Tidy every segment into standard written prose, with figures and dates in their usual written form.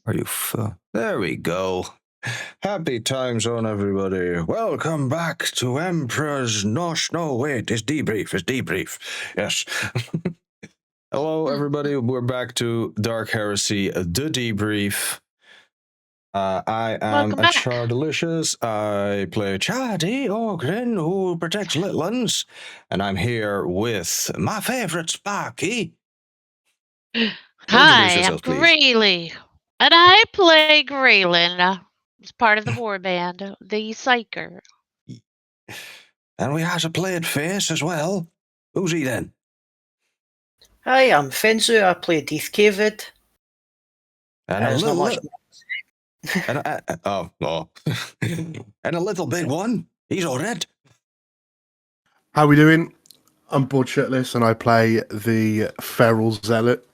Are you... There we go. Happy time zone, everybody. Welcome back to Emperor's... No, wait, it's Debrief. It's Debrief. Yes. Hello, everybody. We're back to Dark Heresy, the Debrief. I am a Char-Delicious. I play Chardy Ogren, who protects little ones. And I'm here with my favorite Sparky. Hi, I'm Grayley, and I play Graylin as part of the warband, the Psyker. And we have a played face as well. Who's he then? Hi, I'm Fenzu. I play Death Cavid. And a little... and a little big one. He's all red. How we doing? I'm Bored Shirtless, and I play the Feral Zealot,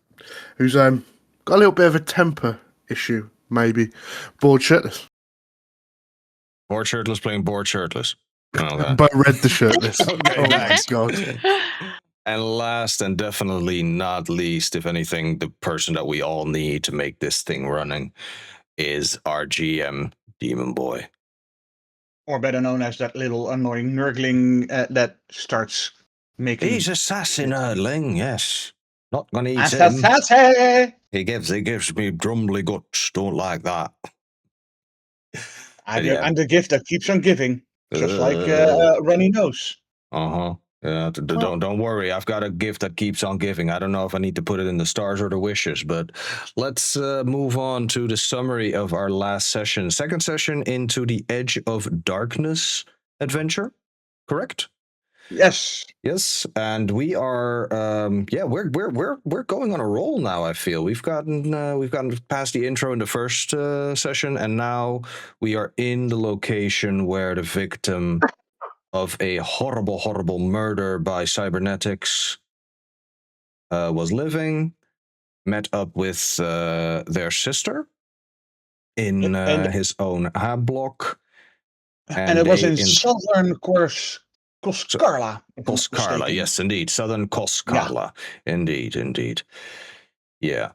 who's got a little bit of a temper issue, maybe. Bored Shirtless. Bored Shirtless playing Bored Shirtless. Okay. But Red the Shirtless. Okay, oh my God. And last and definitely not least, if anything, the person that we all need to make this thing running is our GM, Demon Boy. Or better known as that little annoying nerdling that starts making... He's a sassy nerdling, yes. Not gonna eat him. Sassy! He gives me drumbly guts, don't like that. I'm the gift that keeps on giving, just like Runny Nose. Uh-huh. Yeah, don't worry. I've got a gift that keeps on giving. I don't know if I need to put it in the stars or the wishes, but let's move on to the summary of our last session. Second session into the Edge of Darknes adventure, correct? Yes. Yes, and we are we're going on a roll now. I feel we've gotten past the intro in the first session, and now we are in the location where the victim of a horrible murder by cybernetics was living, met up with their sister in his own hab block. And it was in southern Koskarla. Koskarla, yes, indeed. Southern Koskarla. Yeah. Indeed. Yeah.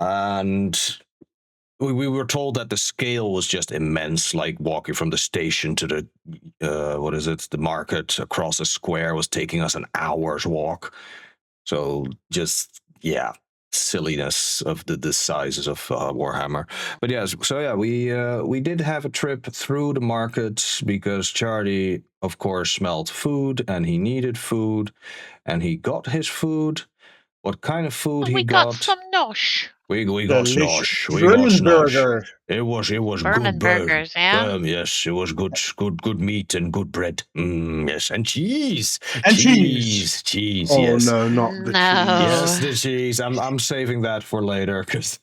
And we were told that the scale was just immense, like walking from the station to the, the market across a square was taking us an hour's walk. So just, silliness of the sizes of Warhammer. But yes, so we did have a trip through the market because Charlie, of course, smelled food and he needed food and he got his food. What kind of food he got? We got some nosh. We got snosh. Burger. It was Berman good burgers, yeah. Yes, it was good meat and good bread. Yes, and cheese. Cheese. Cheese. Oh yes. No, not the cheese. Yes, the cheese. I'm saving that for later because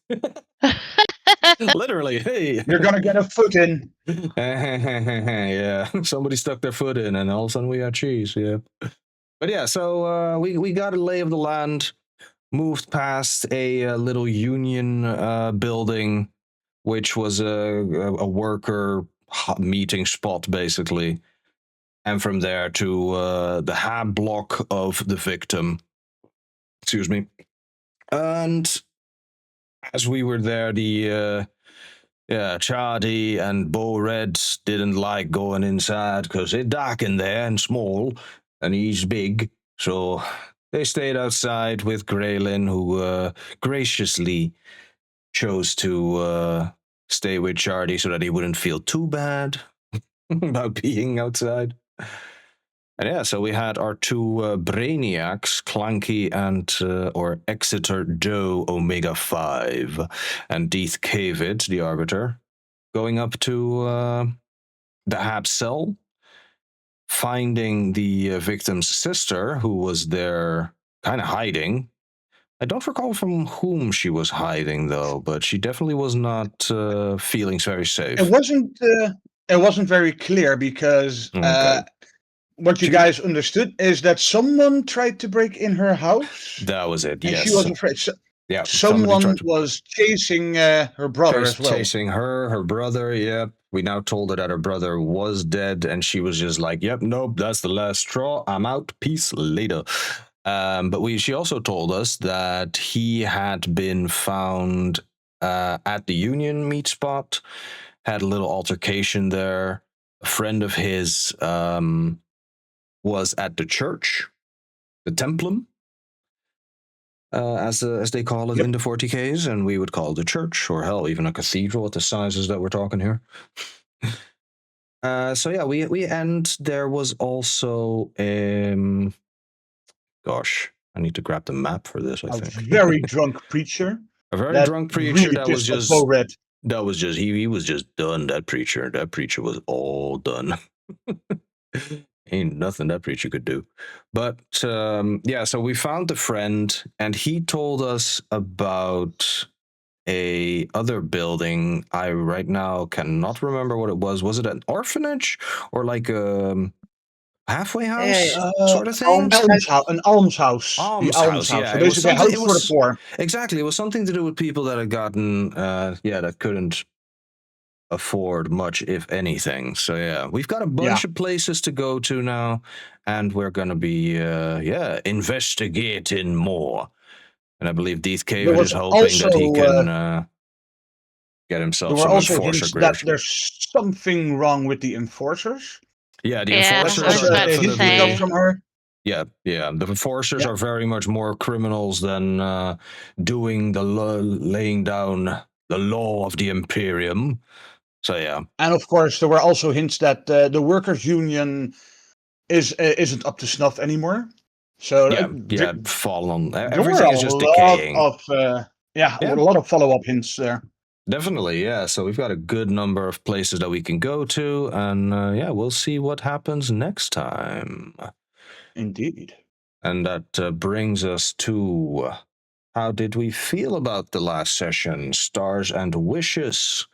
literally, hey, you're gonna get a foot in. Yeah, somebody stuck their foot in, and all of a sudden we had cheese. Yeah, but yeah, so we got a lay of the land. Moved past a little union building, which was a worker meeting spot, basically. And from there to the hab block of the victim. Excuse me. And as we were there, the Chardy and Bo Red didn't like going inside because it's dark in there and small, and he's big, so... They stayed outside with Graylin, who graciously chose to stay with Chardy so that he wouldn't feel too bad about being outside. And yeah, so we had our two brainiacs, Clanky and or Exeter Doe Omega 5, and Death Cavid, the Arbiter, going up to the Hab cell, finding the victim's sister, who was there kind of hiding. I don't recall from whom she was hiding, though, but she definitely was not feeling very safe. It wasn't very clear because what you guys understood is that someone tried to break in her house. That was it, yes. She was afraid. Yeah, someone was chasing her brother as well. Chasing her brother, yep. We now told her that her brother was dead, and she was just like, yep, nope, that's the last straw. I'm out. Peace later. But she also told us that he had been found at the Union meat spot, had a little altercation there. A friend of his was at the church, the Templum, as they call it in the 40Ks, and we would call it a church, or hell, even a cathedral at the sizes that we're talking here. So yeah, we and there was also gosh, I need to grab the map for this. I think very drunk preacher. A very drunk preacher really that was just Bo-Red. That was just he was just done. That preacher was all done. Ain't nothing that preacher could do. But yeah, so we found the friend, and he told us about a other building. I right now cannot remember what it was. Was it an orphanage or like a halfway house sort of thing? An almshouse. The almshouse. Yeah. So basically, a house for the poor. Exactly. It was something to do with people that had gotten, that couldn't afford much, if anything. So yeah, we've got a bunch of places to go to now, and we're going to be, investigating more. And I believe Death Cave is hoping that he can get himself some enforcer grid. That there's something wrong with the enforcers. Yeah, the enforcers are definitely from her. Yeah. The enforcers are very much more criminals than laying down the law of the Imperium. So yeah, and of course there were also hints that the workers' union isn't up to snuff anymore. So fallen. Everything is just decaying. With a lot of follow-up hints there. Definitely, yeah. So we've got a good number of places that we can go to, and we'll see what happens next time. Indeed. And that brings us to how did we feel about the last session? Stars and wishes.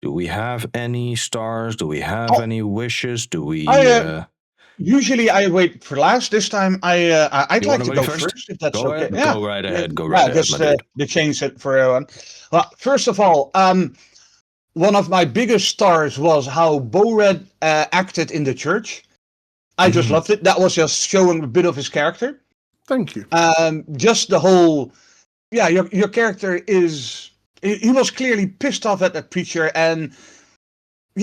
Do we have any stars? Do we have any wishes? Do we? Usually I wait for last. This time I'd like to go first, if that's okay. Yeah. Go right ahead. Go right ahead. Just they changed it for everyone. Well, first of all, one of my biggest stars was how Bo-Red acted in the church. I just loved it. That was just showing a bit of his character. Thank you. Just the whole, your character is. He was clearly pissed off at that preacher, and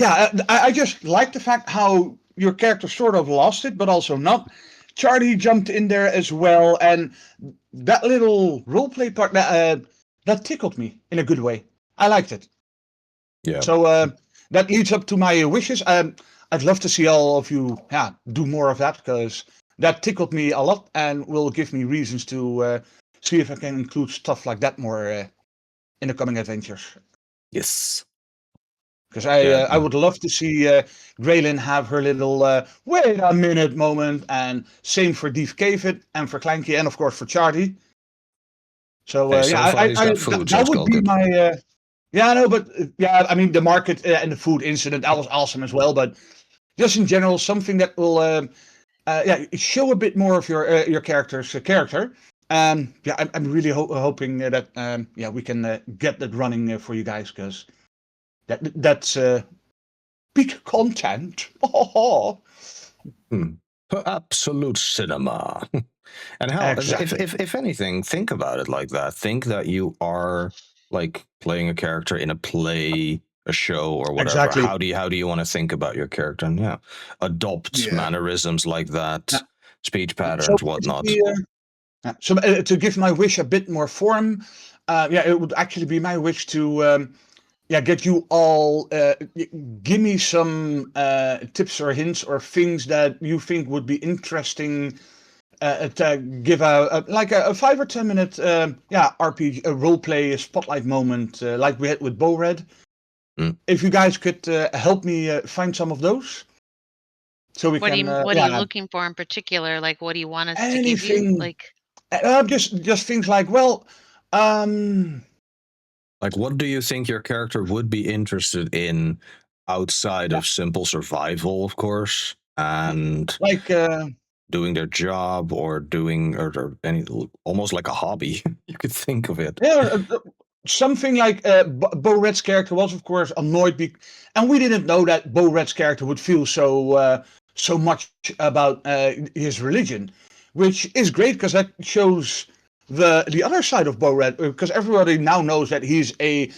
I just like the fact how your character sort of lost it, but also not. Charlie jumped in there as well, and that little roleplay part that tickled me in a good way. I liked it. Yeah. So that leads up to my wishes. I'd love to see all of you do more of that, because that tickled me a lot and will give me reasons to see if I can include stuff like that more in the coming adventures. Yes. Because I would love to see Graylin have her little wait a minute moment, and same for Deef Cave and for Clanky, and of course for Charlie. So that would be my I mean the market and the food incident, that was awesome as well. But just in general, something that will show a bit more of your character's character. I'm really hoping that we can get that running for you guys, because that's peak content. Absolute cinema. And how, if anything, think about it like that. Think that you are like playing a character in a play, a show, or whatever. Exactly. How do you want to think about your character? And adopt mannerisms like that, speech patterns, whatnot. So to give my wish a bit more form, it would actually be my wish to get you all, give me some tips or hints or things that you think would be interesting to give a 5 or 10 minute RPG, a roleplay spotlight moment like we had with Bo-Red. If you guys could help me find some of those. So we what can. What are you looking for in particular? Like, what do you want us to give you? Like, just things like, like, what do you think your character would be interested in outside of simple survival, of course, and like doing their job or doing or any almost like a hobby? You could think of it. Yeah, something like Bo-Red's character was, of course, annoyed, and we didn't know that Bo-Red's character would feel so much about his religion, which is great because that shows the other side of Bo Red, because everybody now knows that he's a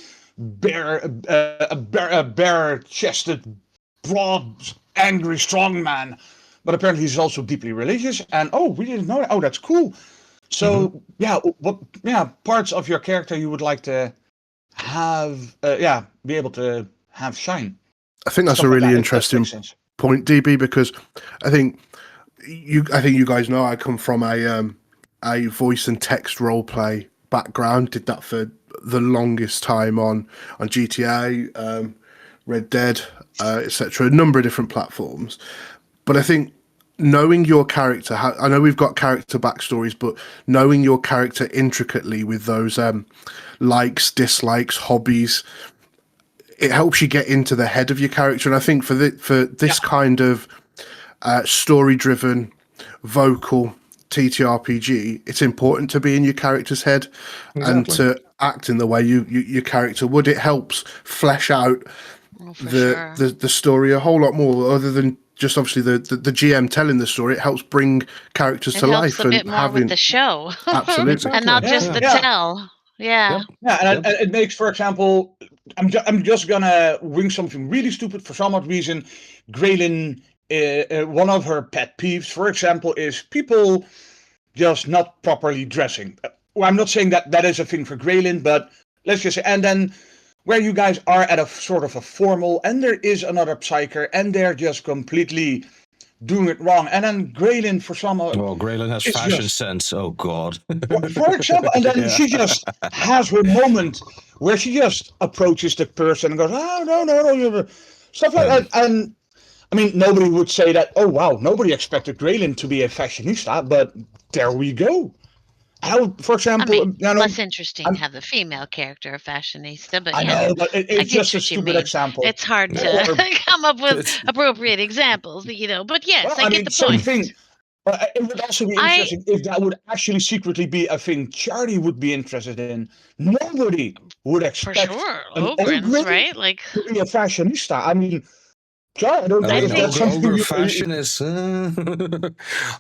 bare-chested, broad, angry, strong man. But apparently he's also deeply religious. And we didn't know that. Oh, that's cool. So what parts of your character you would like to have be able to have shine? I think that's Stuff a like really that, if that interesting makes sense. point, DB, because I think you guys know I come from a voice and text role play background. Did that for the longest time on GTA, Red Dead, etc. A number of different platforms. But I think knowing your character, I know we've got character backstories, but knowing your character intricately with those likes, dislikes, hobbies, it helps you get into the head of your character. And I think for this kind of story-driven, vocal TTRPG, it's important to be in your character's head and to act in the way your character would. It helps flesh out the story a whole lot more, other than just obviously the GM telling the story. It helps bring characters to life. It helps a bit more with the show. Absolutely. And not just the tell. Yeah. And it makes, for example, I'm just gonna wing something really stupid for some odd reason. Graylin, one of her pet peeves, for example, is people just not properly dressing. Well, I'm not saying that is a thing for Graylin, but let's just say, and then where you guys are at a sort of a formal, and there is another psyker, and they're just completely doing it wrong. And then Graylin, for some... Graylin has fashion sense. Oh, God. For example, and then she just has her moment where she just approaches the person and goes, oh, no, stuff like that. And, I mean, nobody would say that, oh, wow, nobody expected Graylin to be a fashionista, but there we go. How, for example... less interesting to have the female character a fashionista, but I know, but it's just a stupid example. It's hard to come up with appropriate examples, But yes, I get the same point. Thing. It would also be interesting if that would actually secretly be a thing Charlie would be interested in. Nobody would expect for sure. Ogrins, right? Like to be a fashionista. I mean, Charlie, I don't know if that's something ogre fashion is.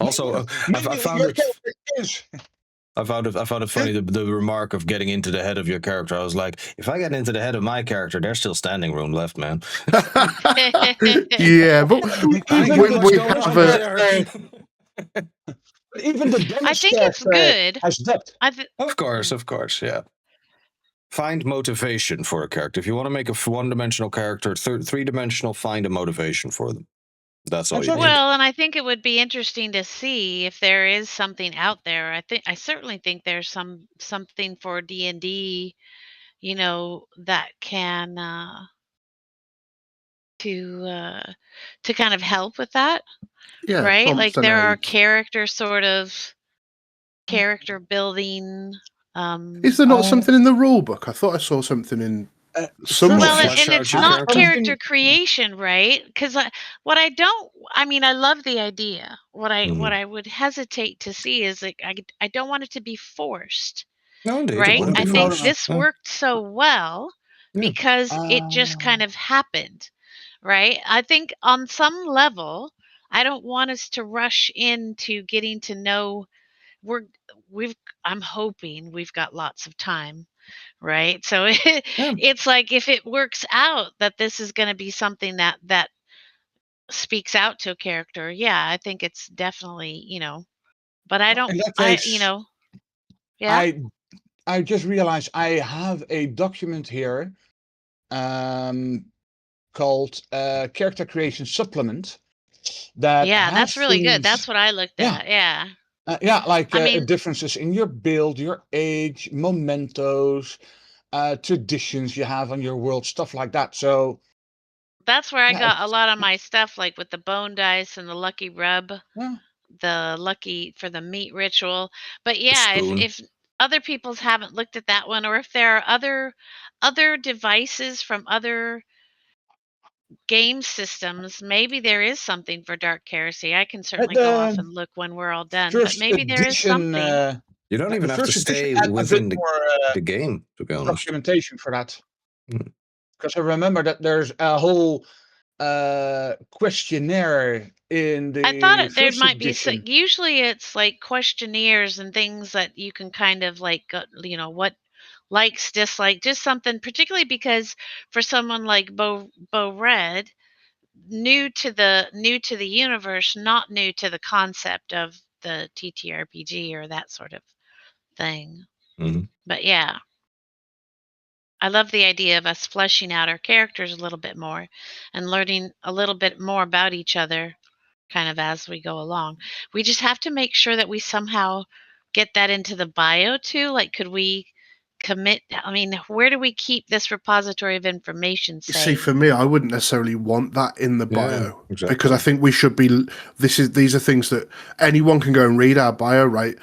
Also, I found it. I found it funny, the remark of getting into the head of your character. I was like, if I get into the head of my character, there's still standing room left, man. Yeah, but we have even the I think it's good. Has depth. Of course, yeah. Find motivation for a character. If you want to make a one-dimensional character, three-dimensional, find a motivation for them. That's all you need. Well, and I think it would be interesting to see if there is something out there. I certainly think there's something for D&D, that can to kind of help with that. Yeah, right? Like there are character building. Is there not something in the rule book? I thought I saw something in. Well, and it's not character creation, right? Because I love the idea. What I would hesitate to see is like I don't want it to be forced. No, indeed. Right? I think this worked so well because it just kind of happened, right? I think on some level, I don't want us to rush into getting to know. I'm hoping we've got lots of time. Right. So it's like if it works out that this is going to be something that speaks out to a character. Yeah, I think it's definitely, but I don't, yeah. I just realized I have a document here called Character Creation Supplement. That's really good. That's what I looked at. Yeah. Differences in your build, your age, mementos, traditions you have on your world, stuff like that. So that's where I got a lot of my stuff, like with the bone dice and the lucky rub, the lucky for the meat ritual. But if other people's haven't looked at that one, or if there are other devices from other game systems, maybe there is something for Dark Heresy. I can certainly go off and look when we're all done, but maybe there is something. You don't even have to stay within the game, to be honest. Documentation for that. Because I remember that there's a whole questionnaire in I thought the there first might be edition. usually it's like questionnaires and things that you can kind of like what likes, dislike, just something particularly because for someone like Bo Red, new to the universe, not new to the concept of the TTRPG or that sort of thing. Mm-hmm. But yeah, I love the idea of us fleshing out our characters a little bit more and learning a little bit more about each other kind of as we go along. We just have to make sure that we somehow get that into the bio too. Like, could we commit? I mean, where do we keep this repository of information You see, safe? for me, I wouldn't necessarily want that in the Yeah, bio exactly. because I think we should be. These are things that anyone can go and read our bio, right?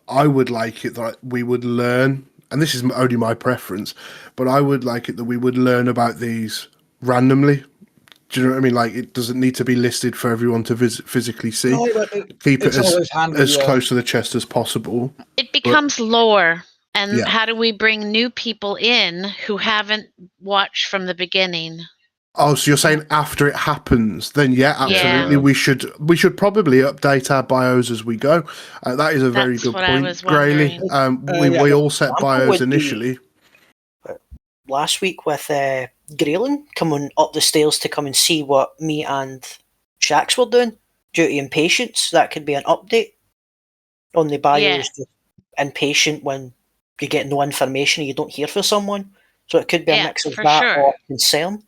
I would like it that we would learn, and this is only my preference, but I would like it that we would learn about these randomly. Do you know what I mean? Like, it doesn't need to be listed for everyone to physically see. No, but Keep it it's always handy. as close to the chest as possible. It becomes lore. And Yeah. how do we bring new people in who haven't watched from the beginning? Oh, so you're saying after it happens? Then yeah, absolutely. Yeah. We should probably update our bios as we go. That is a very That's good what I point, was Grayley. wondering. We all set bios would be- initially. Last week with Graylin coming up the stairs to come and see what me and Shax were doing due to impatience. That could be an update on the bios. Yeah. Just impatient when you get no information and you don't hear from someone. So it could be a Yeah, mix of for that sure. or concern.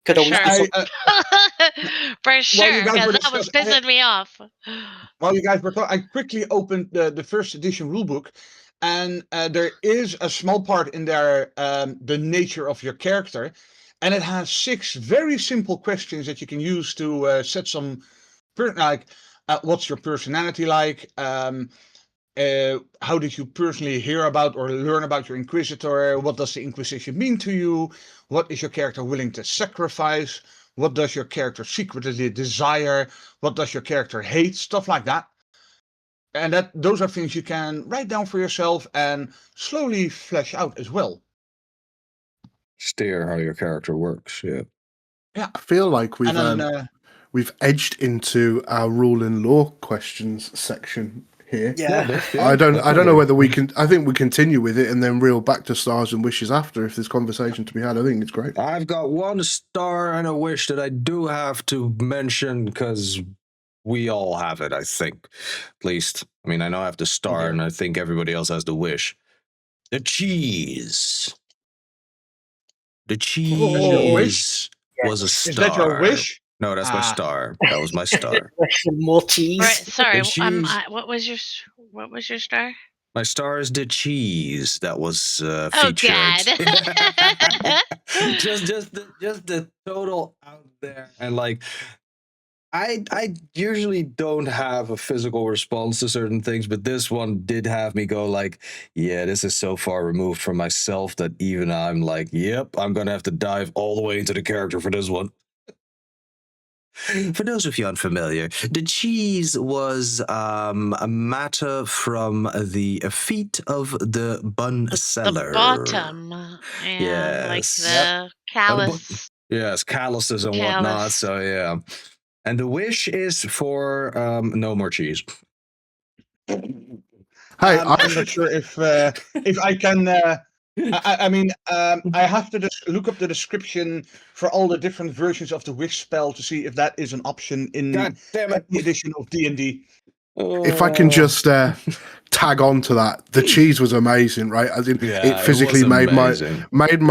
Could For always be sure. something. For sure, guys were because that was discussing- pissing me off. While you guys were talking, I quickly opened the first edition rulebook, and there is a small part in there, the nature of your character, and it has 6 very simple questions that you can use to set some, what's your personality like? How did you personally hear about or learn about your Inquisitor? What does the Inquisition mean to you? What is your character willing to sacrifice? What does your character secretly desire? What does your character hate? Stuff like that. And those are things you can write down for yourself and slowly flesh out as well. Steer how your character works. Yeah. I feel like we've edged into our rule and law questions section here. Yeah. I don't know whether we can. I think we continue with it and then reel back to stars and wishes after if there's conversation to be had. I think it's great. I've got 1 star and a wish that I do have to mention because we all have it, I think. At least, I mean, I know I have the star, and I think everybody else has the wish. The cheese. The cheese was a star. Is that your wish? No, that's my star. That was my star. More cheese. Right, sorry. The cheese. What was your star? My star is the cheese that was featured. Oh God! just the total out there, and like I usually don't have a physical response to certain things, but this one did have me go like, yeah, this is so far removed from myself that even I'm like, yep, I'm gonna have to dive all the way into the character for this one. For those of you unfamiliar, the cheese was a matter from the feet of the bun seller. The bottom, like the callus. Yes, calluses and whatnot. So yeah, and the wish is for no more cheese. Hey, I'm not sure if I can. I mean, I have to look up the description for all the different versions of the wish spell to see if that is an option in God damn it. the edition of D&D. if I can just tag on to that, the cheese was amazing, right? As in, it physically made my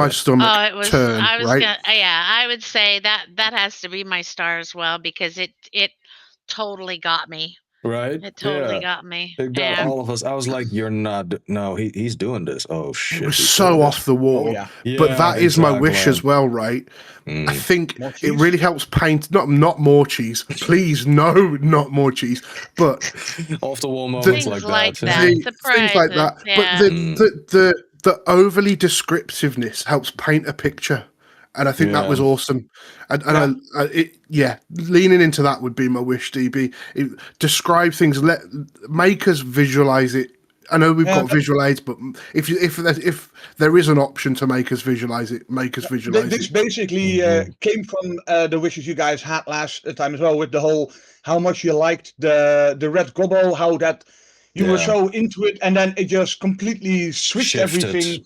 stomach turn. I would say that has to be my star as well because it totally got me. Right? It totally got me. It got all of us. I was like, you're not. No, he's doing this. Oh, shit. It was so off the wall. Oh, yeah. But that is my wish as well, right? I think it really helps paint, not more cheese. Please, no, not more cheese. But off the wall moments things like that. Things like that. Yeah. But the overly descriptiveness helps paint a picture. And I think that was awesome. And leaning into that would be my wish, DB. Describe things, make us visualize it I know we've got visual aids, but if there is an option to make us visualize it, This basically came from the wishes you guys had last time as well, with the whole how much you liked the red gobble, how that you were so into it, and then it just completely switched everything.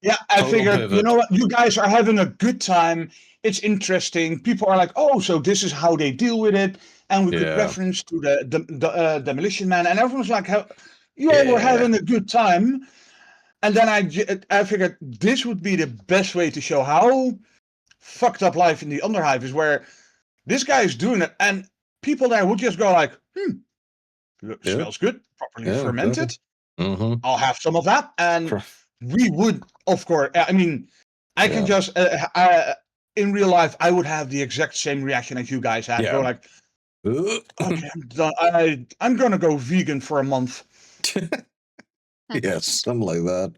Yeah, I figured, pivot. You know what, you guys are having a good time. It's interesting. People are like, oh, so this is how they deal with it, and we could reference to the Demolition Man, and everyone's like, you all were having a good time. And then I figured this would be the best way to show how fucked up life in the Underhive is, where this guy is doing it, and people there would just go like, smells good, properly fermented. I'll have some of that. And we would, of course, I mean, I can just, in real life, I would have the exact same reaction as you guys had. Go like, okay, I'm done. I'm going to go vegan for a month. Yes, something like that.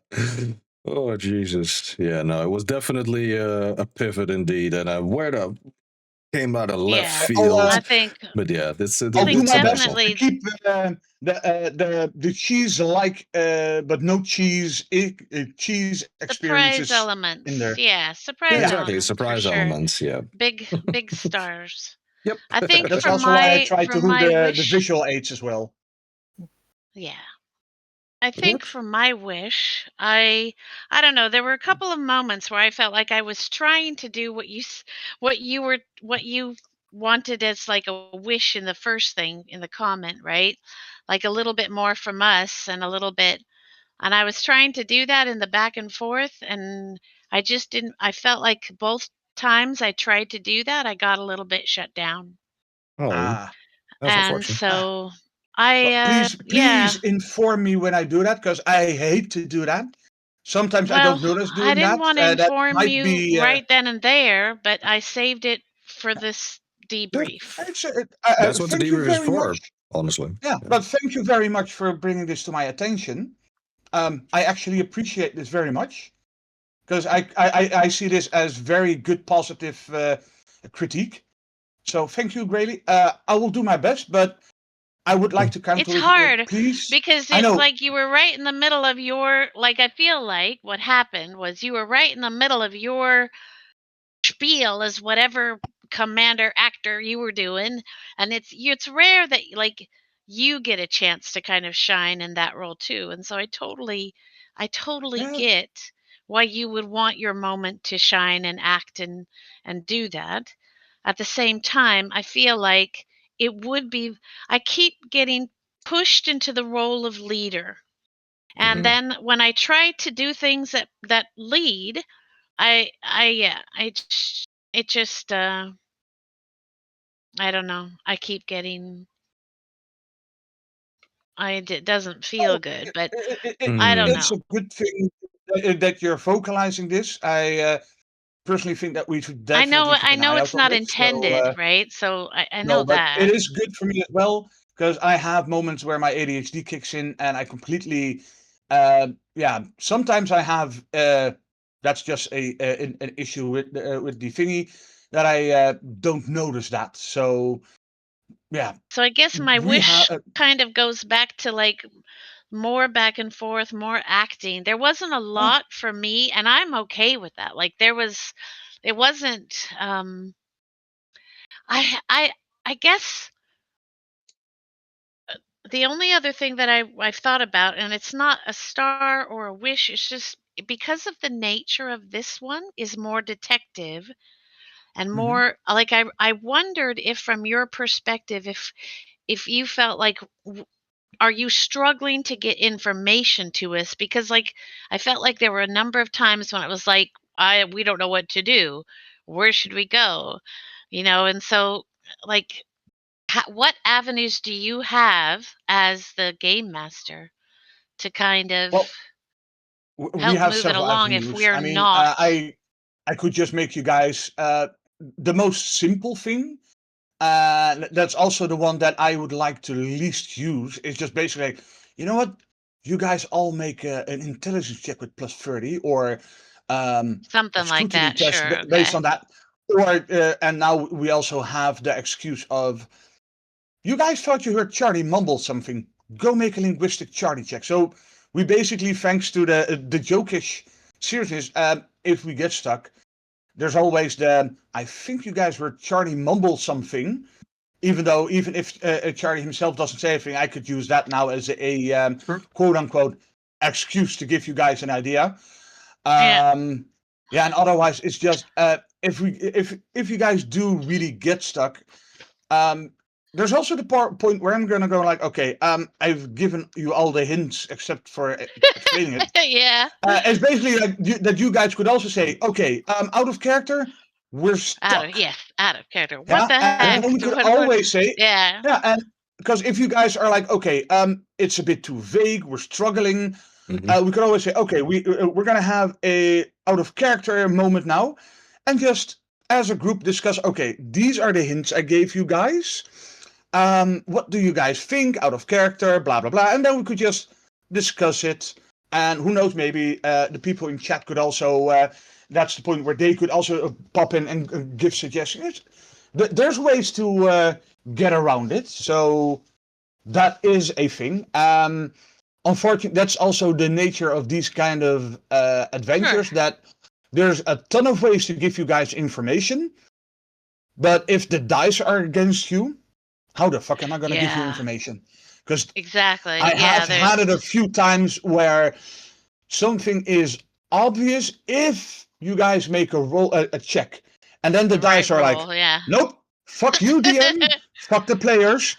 Oh, Jesus. Yeah, no, it was definitely a pivot indeed. And where the came out of left field. I think, but yeah, it's I'll do my best to keep the cheese like, but no cheese experiences surprise elements in there. Yeah, surprise elements. Surprise elements. Yeah, big stars. Yep. I think that's also why I tried to do the visual aids as well. Yeah. I think for my wish, I don't know. There were a couple of moments where I felt like I was trying to do what you wanted as like a wish in the first thing in the comment, right? Like a little bit more from us and a little bit, and I was trying to do that in the back and forth, and I just didn't. I felt like both times I tried to do that, I got a little bit shut down. That's and so. Please inform me when I do that, because I hate to do that. Sometimes I don't notice doing that. I didn't want to inform you be, right then and there, but I saved it for this debrief. That's what the debrief is for, honestly. Yeah, but thank you very much for bringing this to my attention. I actually appreciate this very much, because I see this as very good, positive critique. So thank you, Grayley. I will do my best, but I would like to cancel it. It's hard, please. because it's like you were right in the middle of your, like, I feel like what happened was you were right in the middle of your spiel as whatever commander actor you were doing, and it's rare that like you get a chance to kind of shine in that role too. And so I totally get why you would want your moment to shine and act and do that. At the same time, I feel like it would be, I keep getting pushed into the role of leader. And then when I try to do things that lead, I don't know. I keep getting, it doesn't feel good, but I don't know. It's a good thing that you're vocalizing this. I personally think that we should definitely I know it's not intended, right? So I know that. It is good for me as well, because I have moments where my ADHD kicks in and I completely, sometimes I have, that's just an issue with the thingy, that I don't notice that. So, yeah. So I guess my wish kind of goes back to like more back and forth, more acting. There wasn't a lot for me, and I'm okay with that. Like it wasn't, I guess the only other thing that I've thought about, and it's not a star or a wish, it's just because of the nature of this one is more detective and more like, I wondered if from your perspective, if you felt like, are you struggling to get information to us? Because like I felt like there were a number of times when it was like, we don't know what to do. Where should we go? And so like, what avenues do you have as the game master to kind of help move it along avenues. If we're not? I could just make you guys the most simple thing. That's also the one that I would like to least use. Is just basically, you know what? You guys all make an intelligence check with +30, or something like that. Test sure. Based on that. Or and now we also have the excuse of, you guys thought you heard Charlie mumble something. go make a linguistic charity check. So we basically, thanks to the jokish seriousness, if we get stuck, there's always I think you guys heard Charlie mumble something, even if Charlie himself doesn't say anything, I could use that now as a quote unquote excuse to give you guys an idea. And otherwise it's just if you guys do really get stuck, there's also the point where I'm gonna go like, okay, I've given you all the hints except for explaining it. It's basically like that you guys could also say, okay, out of character, we're stuck. Out of character. What the heck? And then we could always say, yeah, and because if you guys are like, okay, it's a bit too vague, we're struggling, we could always say, okay, we're gonna have a out of character moment now, and just as a group discuss, okay, these are the hints I gave you guys. What do you guys think out of character, blah blah blah, and then we could just discuss it, and who knows, maybe the people in chat could also that's the point where they could also pop in and give suggestions. There's ways to get around it, so that is a thing. Unfortunately, that's also the nature of these kind of adventures, that there's a ton of ways to give you guys information, but if the dice are against you, how the fuck am I going to give you information? Because exactly. I have had it a few times where something is obvious if you guys make a roll, a check, and then the dice are like, nope, fuck you, DM, fuck the players,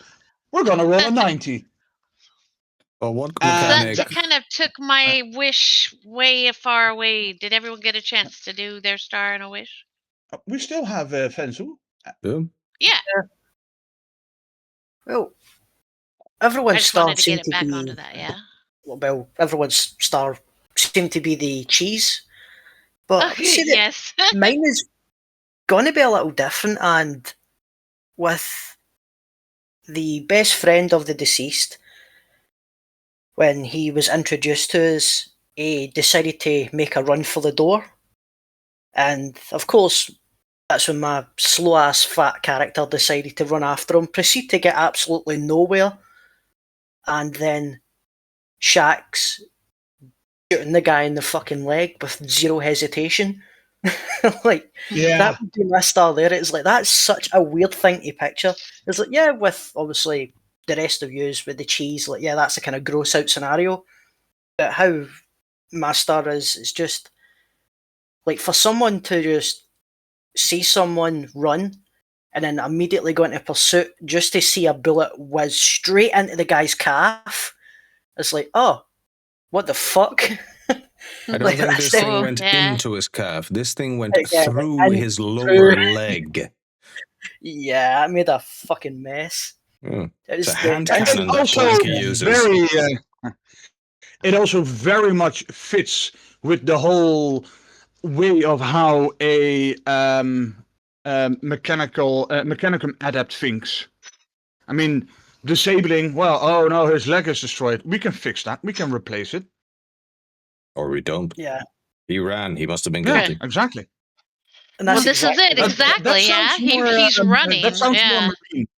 we're going to roll a 90. Well, one mechanic... That kind of took my wish way far away. Did everyone get a chance to do their star and a wish? We still have Fensu. Yeah. Well, everyone's star seemed to be... onto that, Well, everyone's star seemed to be the cheese. But yes. Mine is going to be a little different, and with the best friend of the deceased, when he was introduced to us, he decided to make a run for the door. And, of course, that's when my slow-ass fat character decided to run after him, proceed to get absolutely nowhere, and then Shaxx shooting the guy in the fucking leg with zero hesitation. That would be my star there. It's like, that's such a weird thing to picture. It's like, with obviously the rest of yous with the cheese, like, that's a kind of gross out scenario. But how my star is, it's just like, for someone to just see someone run and then immediately go into pursuit just to see a bullet whiz straight into the guy's calf. It's like, oh, what the fuck? I don't think this thing went into his calf. This thing went through his lower leg. Yeah, I made a fucking mess. It's a hand cannon that Clanky uses. It also very much fits with the whole way of how a mechanicum adept thinks. I mean, disabling, well, oh no, his leg is destroyed. We can fix that. We can replace it. Or we don't. Yeah. He ran. He must have been guilty. Yeah, exactly. And that's this is it. Exactly, he's running. That sounds more marine.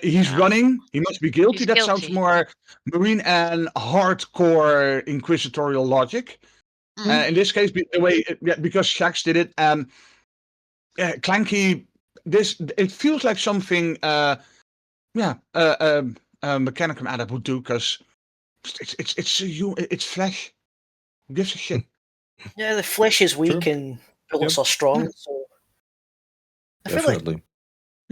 He's running. He must be guilty. That sounds more marine and hardcore inquisitorial logic. In this case, the way because Shaxx did it, Clanky. It feels like something. Mechanicum adept would do, because it's flesh. Who gives a shit? Yeah, the flesh is weak and bullets are strong. So I feel like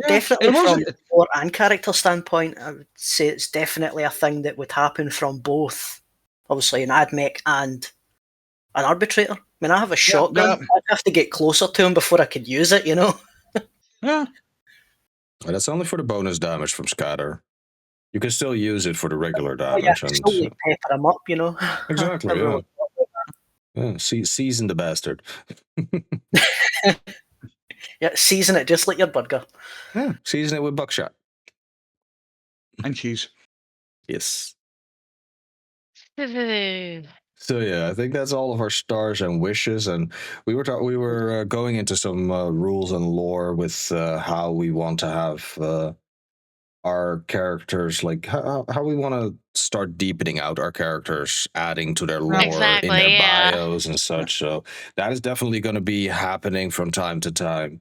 definitely from a lore and character standpoint, I would say it's definitely a thing that would happen from both, obviously, an admech and an arbitrator. I mean, I have a shotgun. I'd have to get closer to him before I could use it, you know? Yeah. Well, that's only for the bonus damage from scatter. You can still use it for the regular damage. Still pepper him up, you know? Exactly, yeah. Season the bastard. Yeah, season it just like your burger. Yeah, season it with buckshot. And cheese. Yes. So yeah, I think that's all of our stars and wishes, and we were going into some rules and lore with how we want to have our characters, like how we want to start deepening out our characters, adding to their lore in Exactly, their yeah. bios and such. So that is definitely going to be happening from time to time.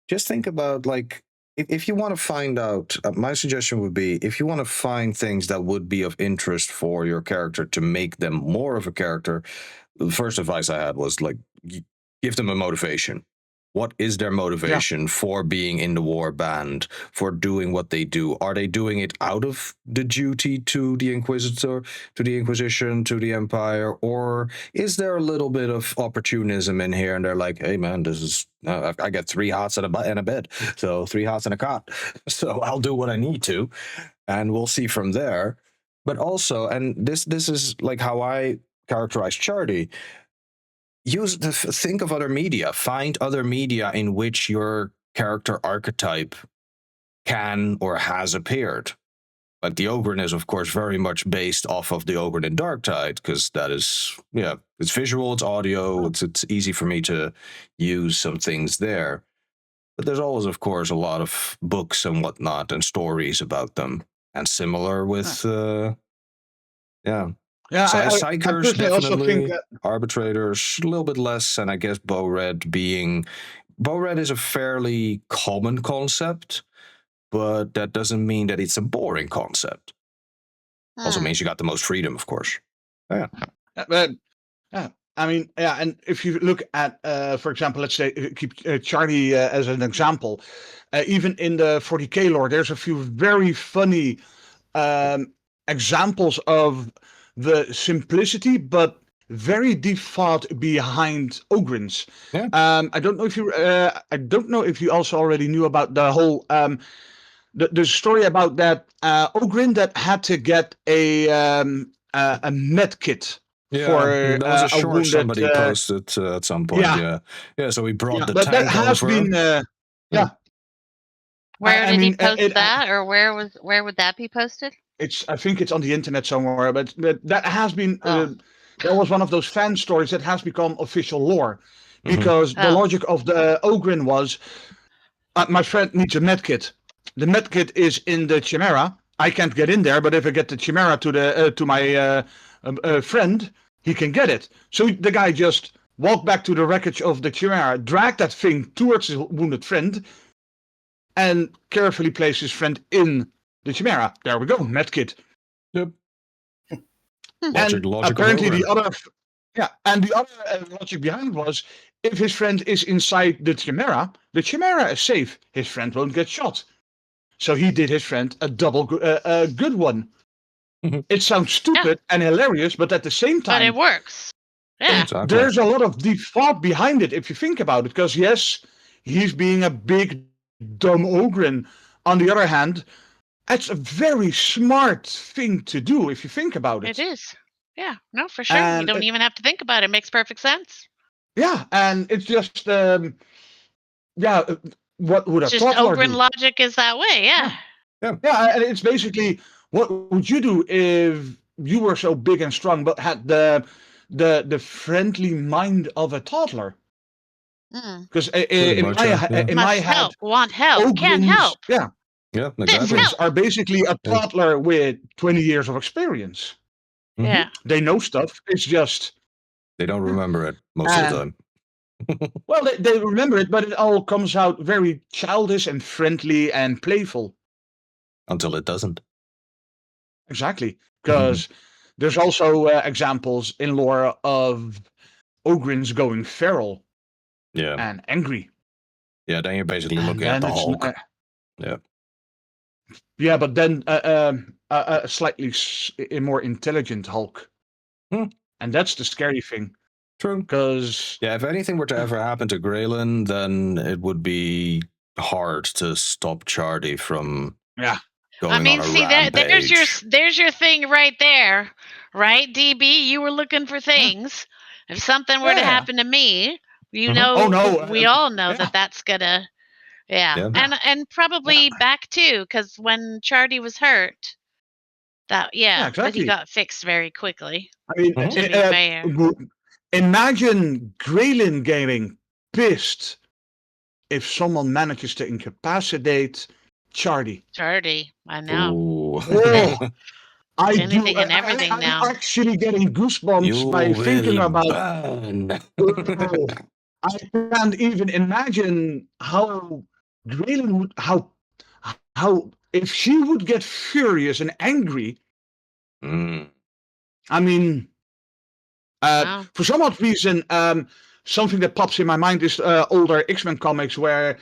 Just think about, like, if you want to find out, my suggestion would be, if you want to find things that would be of interest for your character to make them more of a character, the first advice I had was, like, give them a motivation. What is their motivation for being in the war band, for doing what they do? Are they doing it out of the duty to the Inquisitor, to the Inquisition, to the Empire? Or is there a little bit of opportunism in here? And they're like, hey, man, this is, I get 3 hots and a bed. So 3 hots and a cot. So I'll do what I need to. And we'll see from there. But also, and this is like how I characterize Chardy, think of other media. Find other media in which your character archetype can or has appeared. Like the Ogren is, of course, very much based off of the Ogren in Darktide, because that is, it's visual, it's audio, it's easy for me to use some things there. But there's always, of course, a lot of books and whatnot and stories about them. And similar with, Yeah, Psychers, personally definitely. also think that Arbitrators, a little bit less, and I guess Bowred is a fairly common concept, but that doesn't mean that it's a boring concept. Also means you got the most freedom, of course. Yeah. I mean, and if you look at, for example, let's say, keep Charlie as an example, even in the 40k lore, there's a few very funny examples of the simplicity, but very deep thought behind Ogrins. Yeah. I don't know if you also already knew about the whole the story about that Ogrin that had to get a med kit. Yeah, for that was a short wounded, somebody posted at some point. Yeah. So we brought the but tank that has over. been Where did he post it, that, or where would that be posted? I think it's on the internet somewhere, but that has been that was one of those fan stories that has become official lore, because the logic of the Ogrin was, my friend needs a medkit. The medkit is in the Chimera. I can't get in there, but if I get the Chimera to my friend, he can get it. So the guy just walked back to the wreckage of the Chimera, dragged that thing towards his wounded friend, and carefully placed his friend in the Chimera. There we go, medkit. Yep. And apparently the other logic behind was, if his friend is inside the Chimera is safe. His friend won't get shot. So he did his friend a double good one. It sounds stupid and hilarious, but at the same time, but it works. Yeah, exactly. There's a lot of deep thought behind it if you think about it. Because yes, he's being a big dumb Ogrin. On the other hand, it's a very smart thing to do if you think about it. It is. Yeah, no, for sure. And you don't even have to think about it. It makes perfect sense. Yeah, and it's just what would a just toddler Ogrin do? logic is that way. Yeah, and it's basically, what would you do if you were so big and strong but had the friendly mind of a toddler? Because in my head, want help, Ogrins, can't help. Yeah, exactly. Ogrins are basically a toddler with 20 years of experience. Yeah, they know stuff. It's just they don't remember it most of the time. Well, they remember it, but it all comes out very childish and friendly and playful. Until it doesn't. Exactly. Because there's also examples in lore of Ogrins going feral. And angry. Yeah, then you're basically looking at the Hulk. Yeah, but then a slightly more intelligent Hulk. And that's the scary thing. True. Because if anything were to ever happen to Graylin, then it would be hard to stop Chardy from going on a rampage. there's your thing right there, right, DB? You were looking for things. If something were to happen to me, we all know that that's gonna, and probably back too, because when Chardy was hurt, that but he got fixed very quickly. I mean, imagine Graylin getting pissed if someone manages to incapacitate Chardy. Chardy, I know. Ooh. Oh, I do. Anything and everything I'm now. actually getting goosebumps You by thinking will about. burn. Oh, I can't even imagine how Graylin would how if she would get furious and angry. Mm. I mean, Wow. for some odd reason, something that pops in my mind is older X-Men comics where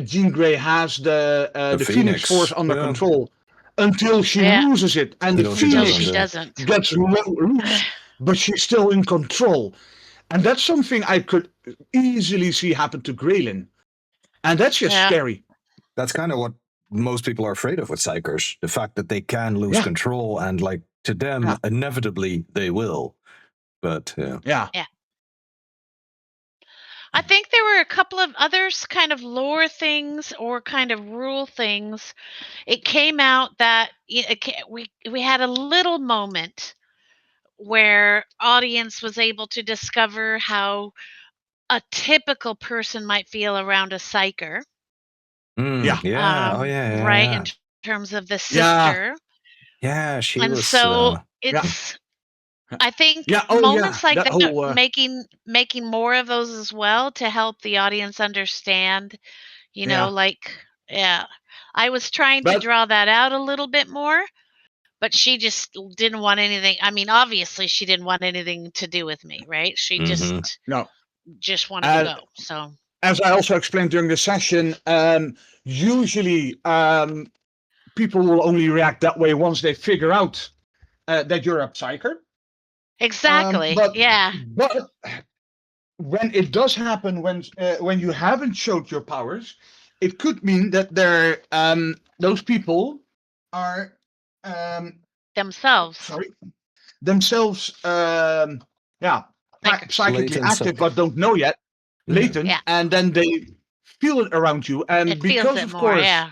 Jean Grey has the Phoenix Phoenix. Force under Yeah. control until she Yeah. loses it, and the Until she Until Phoenix she doesn't, doesn't. gets loose, but she's still in control. And that's something I could easily see happen to Graylin. And that's just Yeah. scary. That's kind of what most people are afraid of with psychers. The fact that they can lose Yeah. control, and like to them, Yeah. inevitably they will. But Yeah. I think there were a couple of other kind of lore things or kind of rule things. It came out that we had a little moment where audience was able to discover how a typical person might feel around a psyker. Yeah. yeah, oh yeah, Right, yeah. in terms of the Yeah. sister. Yeah, she And was. so Yeah. it's I think Yeah. Oh, moments yeah. like That that, whole. making more of those as well to help the audience understand, Yeah. like, yeah. I was trying to But draw that out a little bit more, but she just didn't want anything. I mean, obviously she didn't want anything to do with me, right? She Mhm. no. just wanted to And go. So as I also explained during the session, usually people will only react that way once they figure out that you're a psyker. exactly. But Yeah. when it does happen, when you haven't showed your powers, it could mean that those people are Themselves. themselves psychically Latent active psych. but don't know yet, latent, Yeah. and then they feel it around you, and It feels because it of more, course, yeah.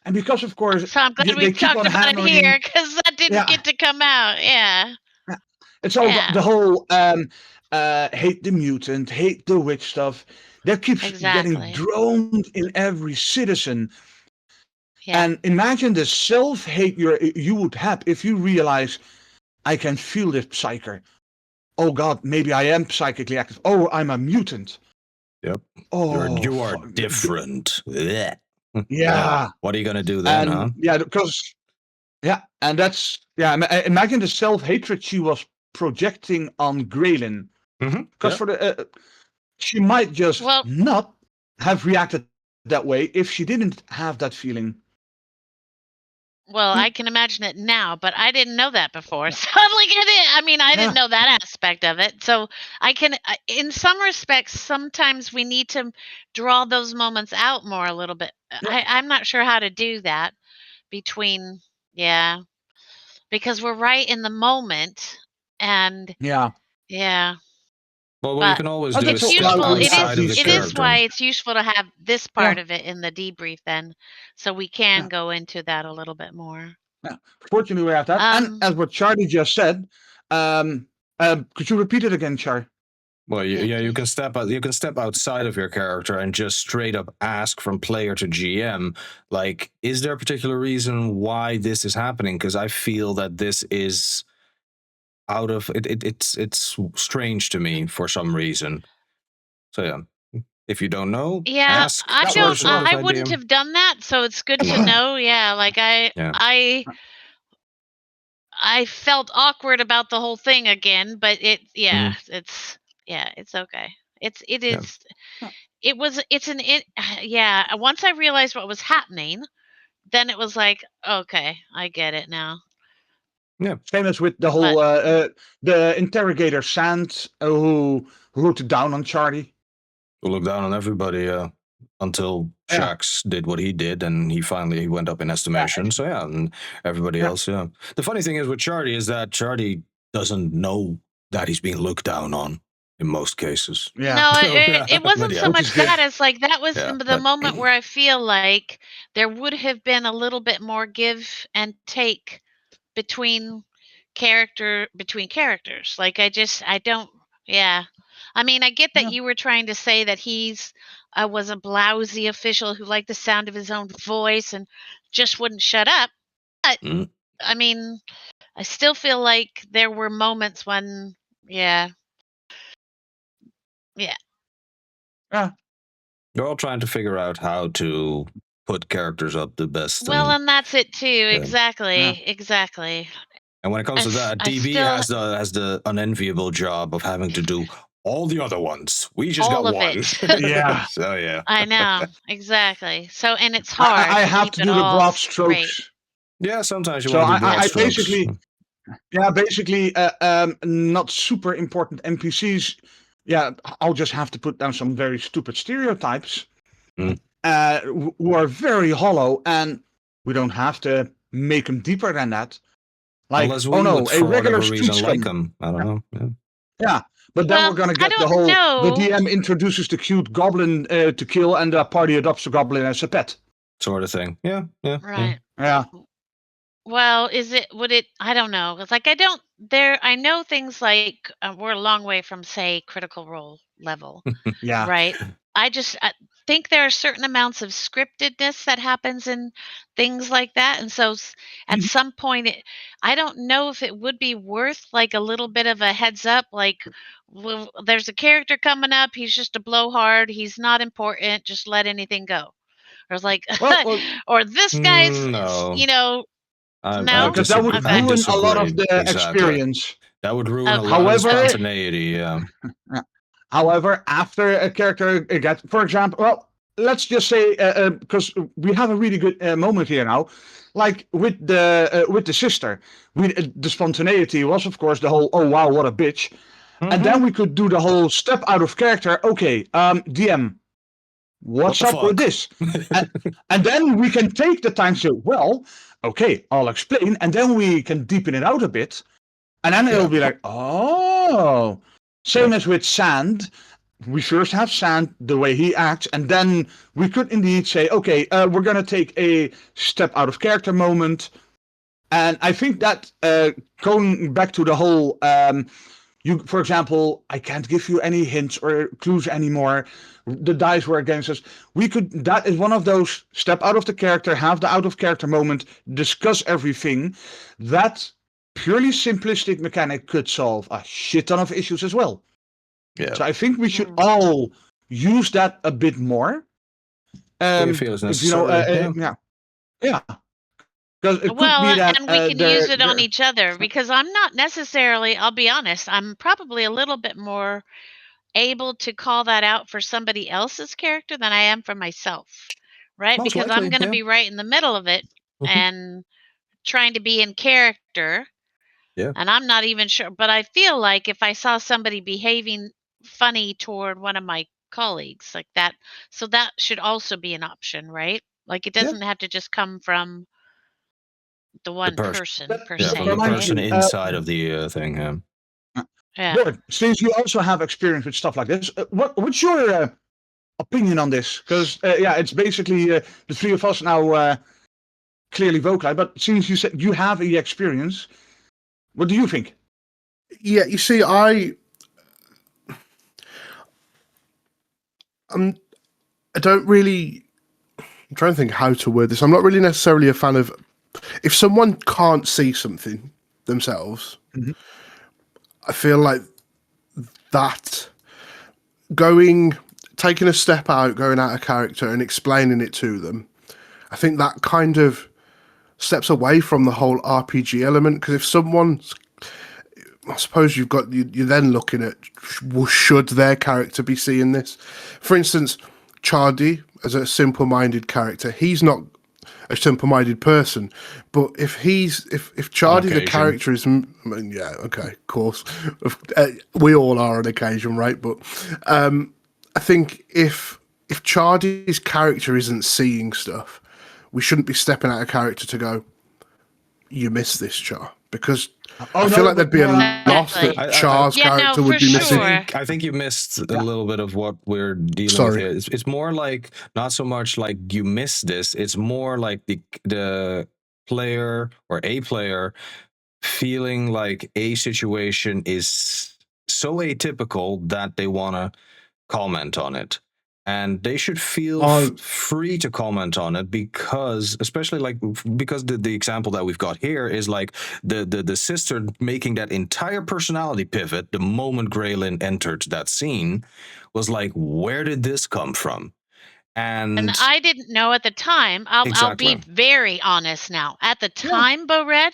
and because of course So I'm glad they we've keep talked on about it hammering. here because that didn't Yeah. get to come out. Yeah. It's all Yeah. the whole hate the mutant, hate the witch stuff that keeps getting Exactly. droned in every citizen. Yeah. And imagine the self-hate you would have if you realize, I can feel this psyker. Oh God, maybe I am psychically active. Oh, I'm a mutant. Yep. Oh, You are different. Blech. Yeah. What are you gonna do then, huh? Yeah, because and that's imagine the self-hatred she was projecting on Graylin. Because for the she might just not have reacted that way if she didn't have that feeling. Well, I can imagine it now, but I didn't know that before. So I didn't know that aspect of it. So I can, in some respects, sometimes we need to draw those moments out more a little bit. I'm not sure how to do that between, because we're right in the moment, and Yeah. Well, what you can always do it's is step useful. outside of the It is character. why it's useful to have this part of it in the debrief then, so we can go into that a little bit more. Yeah. Fortunately, we have that. And as what Charlie just said, could you repeat it again, Char? Well, you can step out. You can step outside of your character and just straight up ask from player to GM, like, is there a particular reason why this is happening? Because I feel that this is out of it. It's strange to me for some reason. So yeah, if you don't know, ask. I wouldn't have done that, so it's good to know. Like I felt awkward about the whole thing again, but it's okay. Once I realized what was happening, then it was like, okay, I get it now. Yeah. Same as with the whole the interrogator Sand who looked down on Charlie. Who looked down on everybody until Shax did what he did, and he finally went up in estimation. So and everybody else. The funny thing is with Charlie is that Charlie doesn't know that he's being looked down on in most cases. No, it wasn't so much that as like that was the moment where I feel like there would have been a little bit more give and take between characters. Like I don't. I mean, I get that you were trying to say that he's was a blousy official who liked the sound of his own voice and just wouldn't shut up. But I mean, I still feel like there were moments when, yeah. They're all trying to figure out how to put characters up the best. Well, and that's it too. Exactly. And when it comes to that, DB has the unenviable job of having to do all the other ones. We just all got of one. it. So yeah. I know, exactly. So, and it's hard. I have to do the broad strokes. Straight. Yeah, sometimes you want to do broad strokes. Basically, not super important NPCs. Yeah, I'll just have to put down some very stupid stereotypes who are very hollow, and we don't have to make them deeper than that. Like, a regular street scum. Like them. I don't know. Yeah, but then we're gonna get the whole. The DM introduces the cute goblin to kill, and the party adopts the goblin as a pet. Sort of thing. Yeah. Right. Yeah. Well, would it, I don't know. It's like, I know things like, we're a long way from, say, Critical Role level. Yeah. Right? I think there are certain amounts of scriptedness that happens in things like that. And so at some point, I don't know if it would be worth like a little bit of a heads up, like, well, there's a character coming up. He's just a blowhard. He's not important. Just let anything go. Or it's like, or this guy's, no. Because that would ruin a lot of the experience. That would ruin a lot of spontaneity, However, after a character gets, for example, let's just say, because we have a really good moment here now, like with the sister, the spontaneity was, of course, the whole, oh wow, what a bitch. And then we could do the whole step out of character. Okay, DM, what's up with this? and then we can take the time to say, well, okay, I'll explain, and then we can deepen it out a bit, and then it'll be like, oh, same as with Sand. We first have Sand, the way he acts, and then we could indeed say, okay, we're going to take a step out of character moment, and I think that going back to the whole, for example, I can't give you any hints or clues anymore. The dice were against us. That is one of those step out of the character, have the out of character moment, discuss everything. That purely simplistic mechanic could solve a shit ton of issues as well. Yeah. So I think we should all use that a bit more. Yeah. Because it could be that, and we can use it on each other, because I'm not necessarily, I'll be honest, I'm probably a little bit more able to call that out for somebody else's character than I am for myself, right? Most because likely, I'm going to be right in the middle of it and trying to be in character. Yeah. And I'm not even sure, but I feel like if I saw somebody behaving funny toward one of my colleagues like that, so that should also be an option, right? Like it doesn't have to just come from the one person per se. From the person inside of the thing. Yeah. Good. Since you also have experience with stuff like this, what's your opinion on this? Because it's basically the three of us now clearly vocalized. But since you said you have the experience, what do you think? Yeah, you see, I don't really. I'm trying to think how to word this. I'm not really necessarily a fan of if someone can't see something themselves. I feel like that taking a step out, going out of character and explaining it to them, I think that kind of steps away from the whole RPG element. Because if someone's, I suppose you're then looking at, should their character be seeing this? For instance, Chardy, as a simple-minded character, he's not a simple-minded person, but if Chardy the character is, of course, we all are on occasion, right? But I think if Chardy's character isn't seeing stuff, we shouldn't be stepping out of character to go, you missed this, Char, because I feel like there'd be a loss that Char's character would be missing. I think you missed a little bit of what we're dealing with here. It's more like, not so much like you missed this, it's more like the player or a player feeling like a situation is so atypical that they want to comment on it. And they should feel free to comment on it, because, especially because the example that we've got here is like the sister making that entire personality pivot the moment Graylin entered that scene was like, where did this come from? And I didn't know at the time. I'll be very honest now. At the time, Bo Red,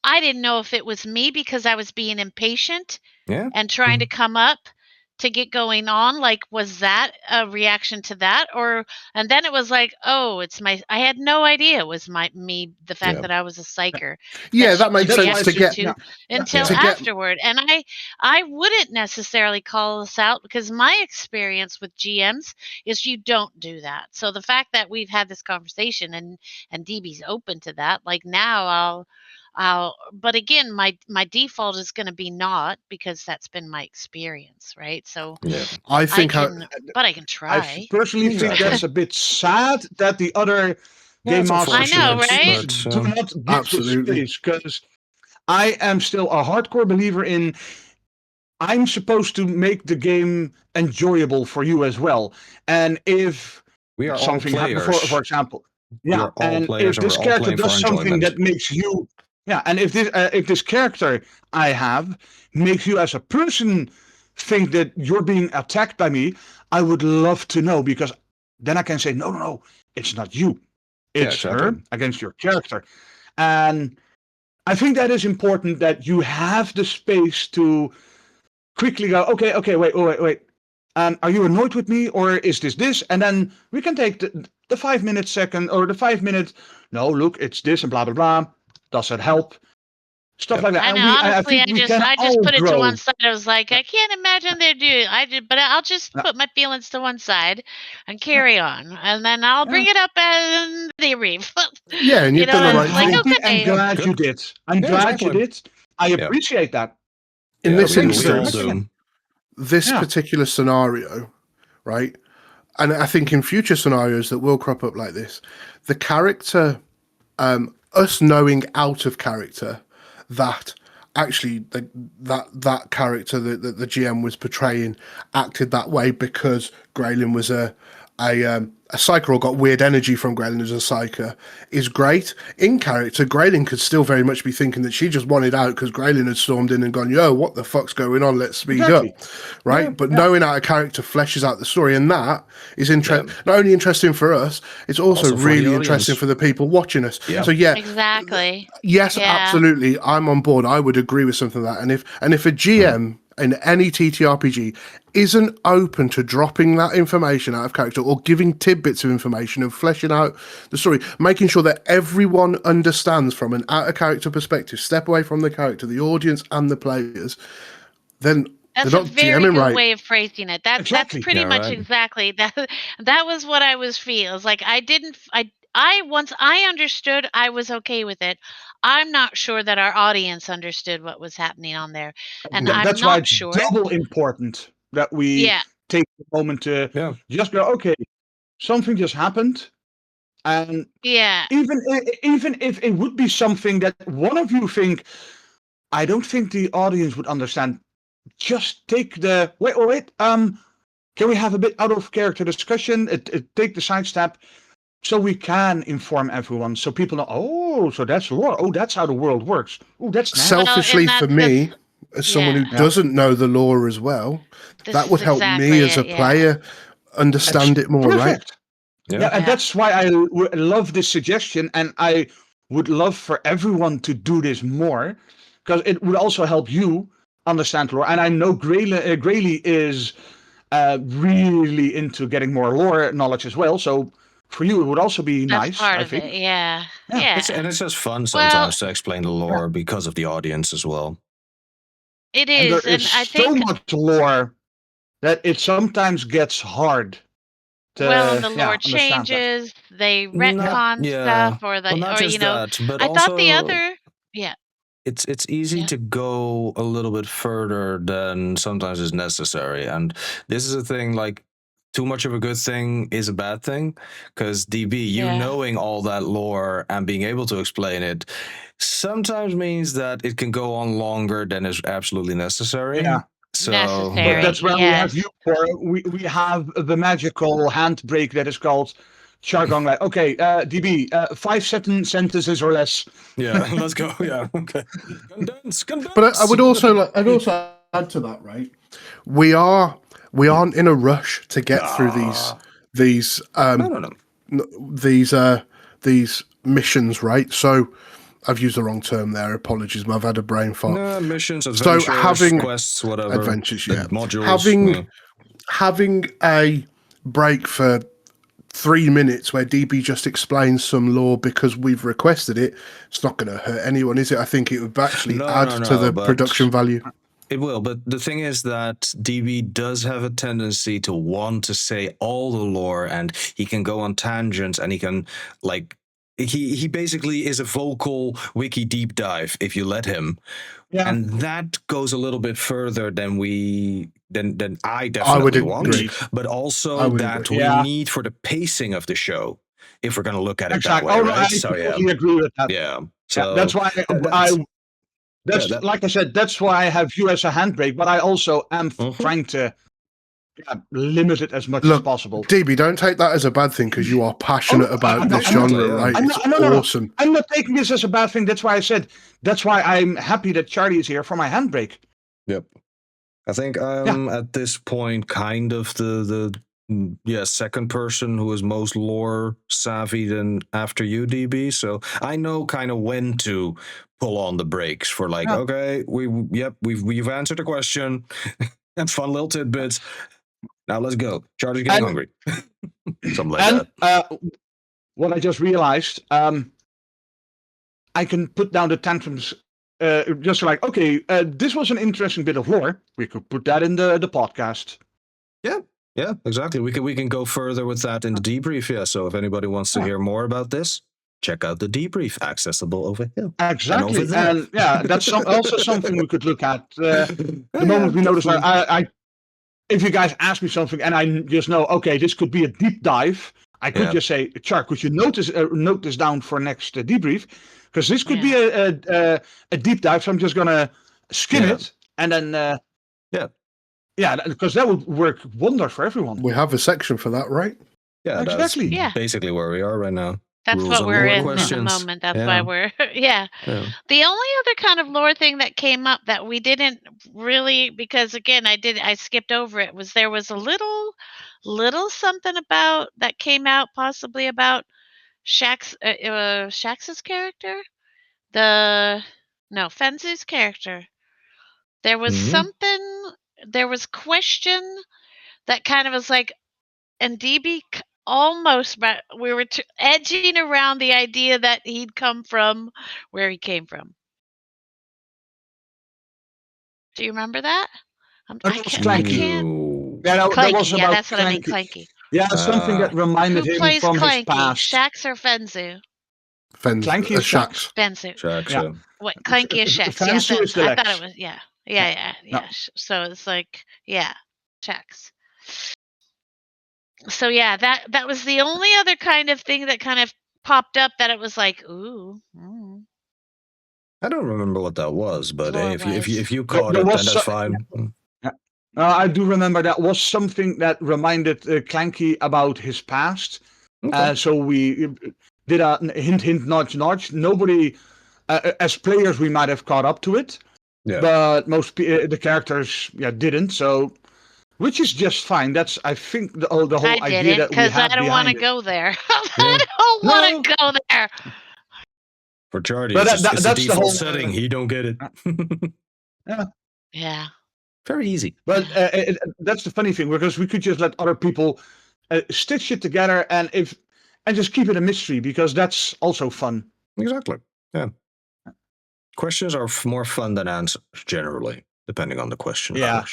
I didn't know if it was me because I was being impatient and trying to come up to get going on. Like, was that a reaction to that? And then it was like, oh, it's I had no idea it was the fact that I was a psyker. Yeah, that makes sense to get until afterward. And I wouldn't necessarily call this out, because my experience with GMs is you don't do that. So the fact that we've had this conversation and DB's open to that, like now but again, my default is going to be not, because that's been my experience, right? So I think but I can try. I personally think that's a bit sad that the other game masters I know, right? do not give the space, because I am still a hardcore believer in I'm supposed to make the game enjoyable for you as well. And if we are something all players, for example, and if this character does something that makes you and if this character I have makes you as a person think that you're being attacked by me, I would love to know, because then I can say, no, it's not you. It's her against your character. And I think that is important, that you have the space to quickly go, okay, wait. Are you annoyed with me, or is this? And then we can take the 5 minute second, or the 5 minutes, no, look, it's this and blah, blah, blah. Does it help? Stuff like that. I know, honestly, I just put it to one side. I was like, I can't imagine they do. But I'll just put my feelings to one side and carry on, and then I'll bring it up in the debrief. And you've done the right thing. I'm glad you did. I'm glad you did. I appreciate that. In this instance, this particular scenario, right? And I think in future scenarios that will crop up like this, the character, us knowing out of character that actually that character that the GM was portraying acted that way because Graylin was a psyker, or got weird energy from Graylin as a psyker, is great. In character, Graylin could still very much be thinking that she just wanted out because Graylin had stormed in and gone, yo, what the fuck's going on? Let's speed up. Right? But knowing out a character fleshes out the story, and that is not only interesting for us, it's also really interesting for the people watching us. So exactly. Yes, absolutely. I'm on board. I would agree with something like that. And if a GM in any TTRPG isn't open to dropping that information out of character, or giving tidbits of information and fleshing out the story, making sure that everyone understands from an out of character perspective, step away from the character, the audience and the players, then that's a very good way of phrasing it. That's pretty much exactly that. That was what I was feeling. It was like once I understood, I was okay with it. I'm not sure that our audience understood what was happening on there, and that's why it's double important that we take a moment to just go, okay, something just happened, and even if it would be something that one of you think, I don't think the audience would understand, just take the wait. Can we have a bit out of character discussion? Take the sidestep. So we can inform everyone, so people know, oh, so that's lore. Oh, that's how the world works. Oh, that's nice. Selfishly for me, as someone who doesn't know the lore as well, that would help me as a player understand it more, right? And that's why I love this suggestion, and I would love for everyone to do this more, because it would also help you understand lore. And I know Grayley is really into getting more lore knowledge as well, so for you, it would also be nice. I think. It's just fun sometimes to explain the lore because of the audience as well. It is, and I think so much lore that it sometimes gets hard. The lore changes. They retcon stuff, or I thought the other. It's easy to go a little bit further than sometimes is necessary, and this is a thing like. Too much of a good thing is a bad thing, because DB, knowing all that lore and being able to explain it sometimes means that it can go on longer than is absolutely necessary. So, Necessary. But that's where we have Yes. you for. We have the magical handbrake that is called Chargong. Like, okay, DB, 5 sentences or less. yeah, let's go. Yeah, okay. Condense. But I would also I'd also add to that, right? We aren't in a rush to get through these No. these missions, right? So I've used the wrong term there. Apologies, I've had a brain fart. No, missions, adventures, quests, whatever. Adventures, yeah. Modules. Having a break for 3 minutes where DB just explains some lore because we've requested it, it's not going to hurt anyone, is it? I think it would actually add to the production value. It will, but the thing is that DB does have a tendency to want to say all the lore, and he can go on tangents, and he can, like, he basically is a vocal wiki deep dive if you let him. Yeah. And that goes a little bit further than I definitely want, but also that we need for the pacing of the show, if we're going to look at it that way, right? I completely agree with that. Yeah. So that's why like I said, that's why I have you as a handbrake, but I also am trying to limit it as much as possible. DB, don't take that as a bad thing because you are passionate about this genre, right? It's awesome. I'm not taking this as a bad thing. That's why I said, that's why I'm happy that Charlie is here for my handbrake. Yep. I think I'm at this point kind of the second person who is most lore savvy than after you, DB. So I know kind of when to pull on the brakes for like, okay, we've answered the question. And fun little tidbits. Now let's go. Charlie's getting hungry. Something like that. What I just realized, I can put down the tantrums just like, okay, this was an interesting bit of lore. We could put that in the podcast. Yeah, exactly. We can go further with that in the debrief. Yeah. So if anybody wants to hear more about this, check out the debrief, accessible over here. Exactly, and that's also something we could look at. The moment we notice, if you guys ask me something and I just know, okay, this could be a deep dive, I could just say, Char, could you note this down for next debrief? Because this could be a deep dive. So I'm just gonna skim it and then because that would work wonders for everyone. We have a section for that, right? Yeah, exactly. That's basically where we are right now. That's Rules what we're in questions. at the moment. That's why we're The only other kind of lore thing that came up that we didn't really, because again I skipped over it, was there was a little something about that came out possibly about Shax's character, Fenzu's character. There was something. There was question that kind of was like, and DB almost, but we were edging around the idea that he'd come from where he came from. Do you remember that? Clanky. Clanky. Yeah, that's what I mean. Clanky. Yeah, something that reminded him from Clanky? His past. Shax or Fenzu? Clanky is Shax. Fenzu. Shax. What? Clanky is Shax. Fenzu is the I thought it was Yeah. So it's like Shax. So that was the only other kind of thing that kind of popped up that it was like, ooh. I don't remember what that was, but hey, if you caught it, then that's fine. I do remember that was something that reminded Clanky about his past. Okay. So we did a hint, nudge. Nobody, as players, we might have caught up to it, but most the characters didn't. So. Which is just fine. That's, I think, the whole idea that we have. Because I don't want to go there. I don't want to go there. For Charlie, it's a default setting. He don't get it. Yeah. Very easy. But that's the funny thing, because we could just let other people stitch it together and just keep it a mystery, because that's also fun. Exactly. Yeah. Questions are more fun than answers, generally, depending on the question. Yeah.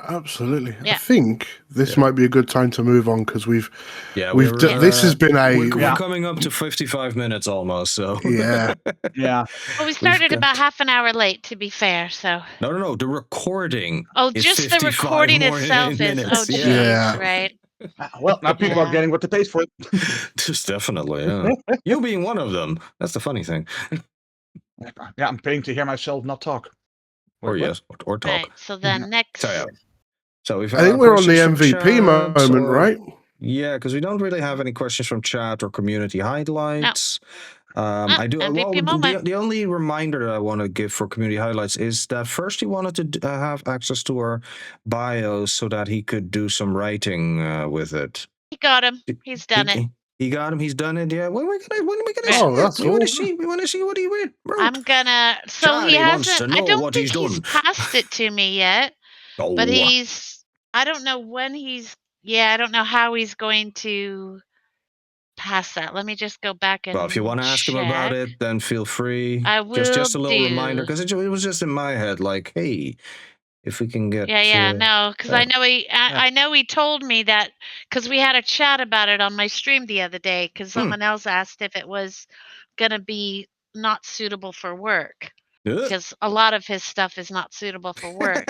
Absolutely. Yeah. I think this might be a good time to move on, because this has been we're coming up to 55 minutes almost, so yeah. Well, we started about half an hour late, to be fair, so no, the recording just the recording itself minutes. is right. Well, now people are getting what they paid for it. Just definitely, you being one of them. That's the funny thing. Yeah, I'm paying to hear myself not talk. or what? yes, or talk. Right. So then next. So yeah. So if I think we're on the MVP chat, moment, right? Yeah, because we don't really have any questions from chat or community highlights. I do. MVP moment. The only reminder that I want to give for community highlights is that first he wanted to have access to our bios so that he could do some writing with it. He got him. He's done it. He got him. He's done it. Yeah. When are we gonna see Oh, it? that's We want to awesome. see. We want to see what he wrote. I'm gonna. So Charlie he wants hasn't. to I know don't what think he's he's done. passed it to me yet. Oh. But he's. I don't know when he's. Yeah, I don't know how he's going to pass that. Let me just go back and. Well, if you want to ask him about it, then feel free. I will just a little reminder, because it was just in my head, like, hey, if we can get. No, because I know I know he told me that because we had a chat about it on my stream the other day because someone else asked if it was gonna be not suitable for work because a lot of his stuff is not suitable for work,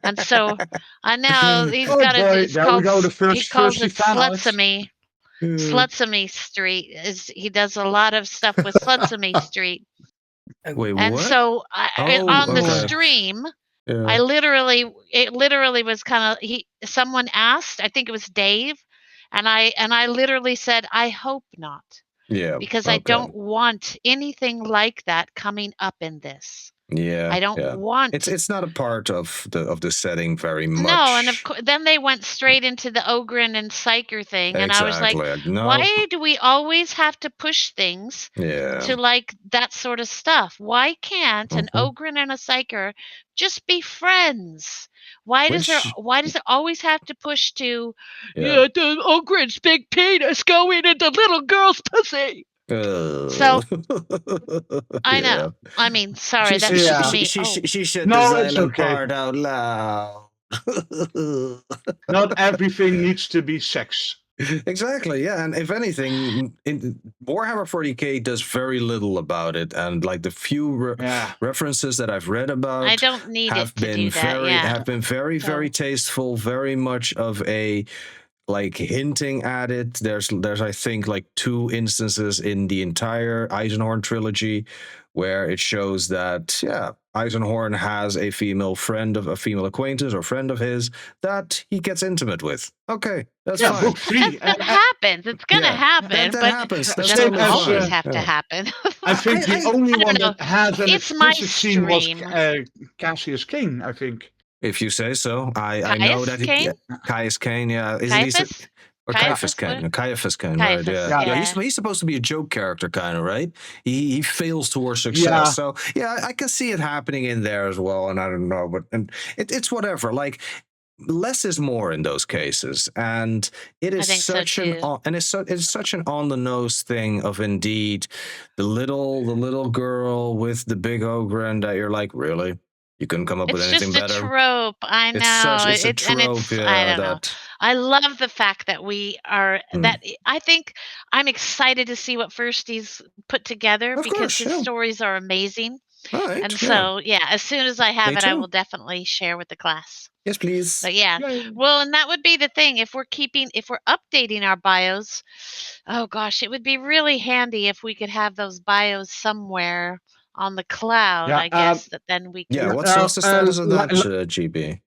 and so I know he's got to. It's There called, we go. The first he calls it fan art. Slutsamy. Slutsamy Street he does a lot of stuff with Slutsamy Street. Wait, and what? so on the stream. Yeah. It literally was kind of someone asked, I think it was Dave, and I literally said, I hope not. Yeah. Because I don't want anything like that coming up in this. Yeah. I don't want it's not a part of the setting very much. No, and of course then they went straight into the Ogren and Psyker thing, and I was like, why do we always have to push things to like that sort of stuff? Why can't an Ogren and a Psyker just be friends? Why does it always have to push to the Ogren's big penis going into little girl's pussy? So I know. I mean, sorry, that's just me. She said the silent part out loud. Not everything needs to be sex. Exactly, yeah. And if anything, Warhammer 40k does very little about it, and like the few references that I've read about, I don't need it to do that. Have been very, very tasteful. Very much of a like hinting at it. There's I think like 2 instances in the entire Eisenhorn trilogy where it shows that Eisenhorn has a female friend of a female acquaintance or friend of his that he gets intimate with. Okay, that's fine. Book 3. That happens. It's gonna happen, but happens. it doesn't always have to happen. I think the only one that has an explicit scene was stream. Cassius Kane, I think. If you say so. I know that Caius Kane, Caiaphas? Caiaphas Kane. Caiaphas Kane, right? Yeah. He's supposed to be a joke character, kind of, right? He fails towards success. Yeah. So I can see it happening in there as well. And I don't know, but it's whatever. Like less is more in those cases, and it is such it's such an on the nose thing of indeed the little girl with the big ogre that you're like, really. You couldn't come up with anything better. It's just a trope. I know. It's a trope. I don't know. I love the fact that we are that I think I'm excited to see what Firsty's put together because his stories are amazing. Right, and so as soon as I have it, I will definitely share with the class. Yes, please. But well, and that would be the thing if we're updating our bios. Oh gosh, it would be really handy if we could have those bios somewhere on the cloud, I guess, that then we can... Yeah, what's the status of that, GB?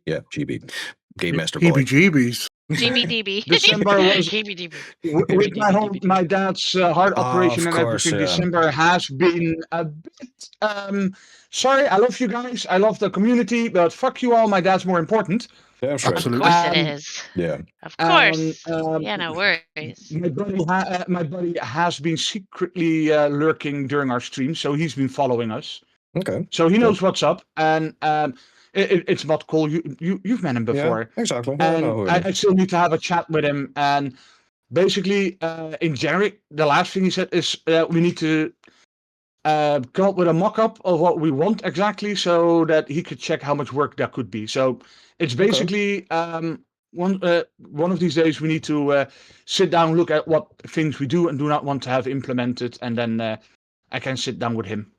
Yeah, GB. Game Master Boy. Heebie-jeebies. GBDB. December was... GBDB. With my dad's heart operation and everything, December has been a bit... sorry, I love you guys. I love the community, but fuck you all. My dad's more important. Yeah, absolutely. Of course it is. Yeah. Of course. No worries. My buddy has been secretly lurking during our stream, so he's been following us. Okay. So he knows what's up, and it's not cool. You've met him before. Yeah, exactly. And I still need to have a chat with him. And basically, in January, the last thing he said is we need to come up with a mock-up of what we want exactly, so that he could check how much work that could be. So it's basically one of these days we need to sit down, look at what things we do and do not want to have implemented, and then I can sit down with him.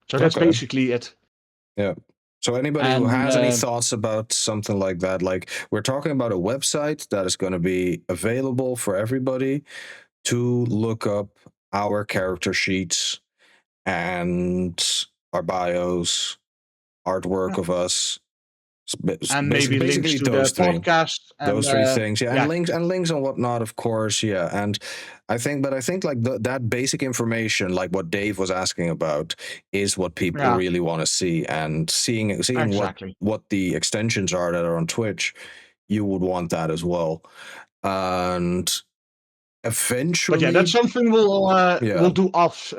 So that's basically it. Yeah. So anybody who has any thoughts about something like that, like we're talking about a website that is going to be available for everybody to look up our character sheets and our bios, artwork of us, and maybe links basically to the those three. podcast. And, Those three things, yeah, yeah. and links and whatnot, of course, yeah. And I think like that basic information, like what Dave was asking about, is what people Yeah. really want to see. And seeing Exactly. what the extensions are that are on Twitch, you would want that as well. And eventually, But yeah, that's something we'll do off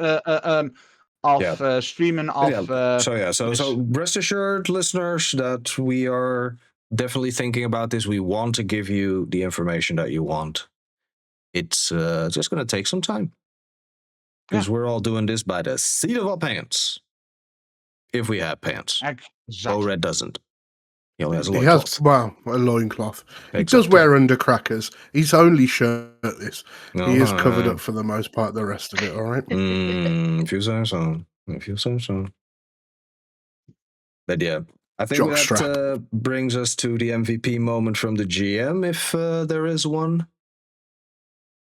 stream and off. So rest assured, listeners, that we are definitely thinking about this. We want to give you the information that you want. It's just going to take some time because we're all doing this by the seat of our pants. If we have pants, Exactly. Red doesn't. He only has a He loincloth. has, a loincloth. Exactly. He does wear undercrackers. He's only shirtless. He is covered up for the most part. The rest of it, all right. If you say so. But yeah, I think that brings us to the MVP moment from the GM, if there is one.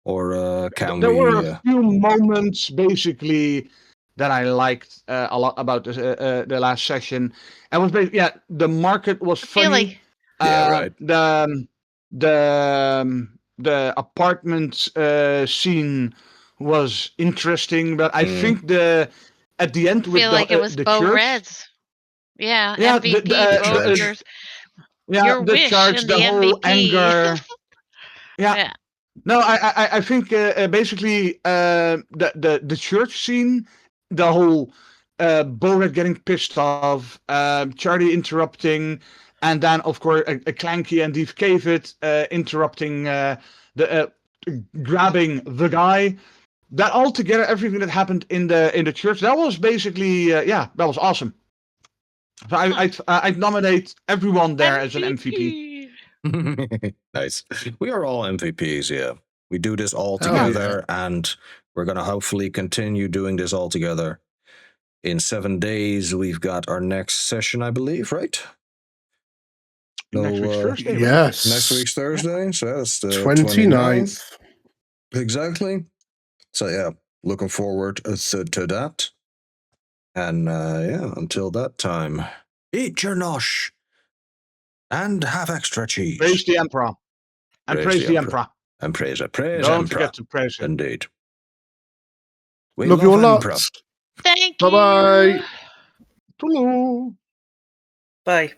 Or there were a few moments, basically, that I liked a lot about the last session. And was basically, the market was funny. Right. The apartment scene was interesting, but I think at the end with it was the Bo church. Red's. Yeah, MVP, voters. Your the wish church, and the whole MVP. anger. Yeah. No, I think basically the church scene, the whole Borat getting pissed off, Charlie interrupting, and then of course Clanky and Dave Cavett interrupting grabbing the guy. That all together, everything that happened in the church, that was basically that was awesome. So I'd nominate everyone there as an MVP. Nice. We are all MVPs, yeah. We do this all together, and we're going to hopefully continue doing this all together. In 7 days, we've got our next session, I believe, right? Next week's Thursday. Yes. Next week's Thursday, so that's the 29th. Exactly. So yeah, looking forward to that. And until that time, eat your nosh and have extra cheese. Praise the Emperor. And praise the Emperor. And praise Don't Emperor. forget to praise him. Indeed. We love your lots. Thank you. Bye-bye. Hello. Bye.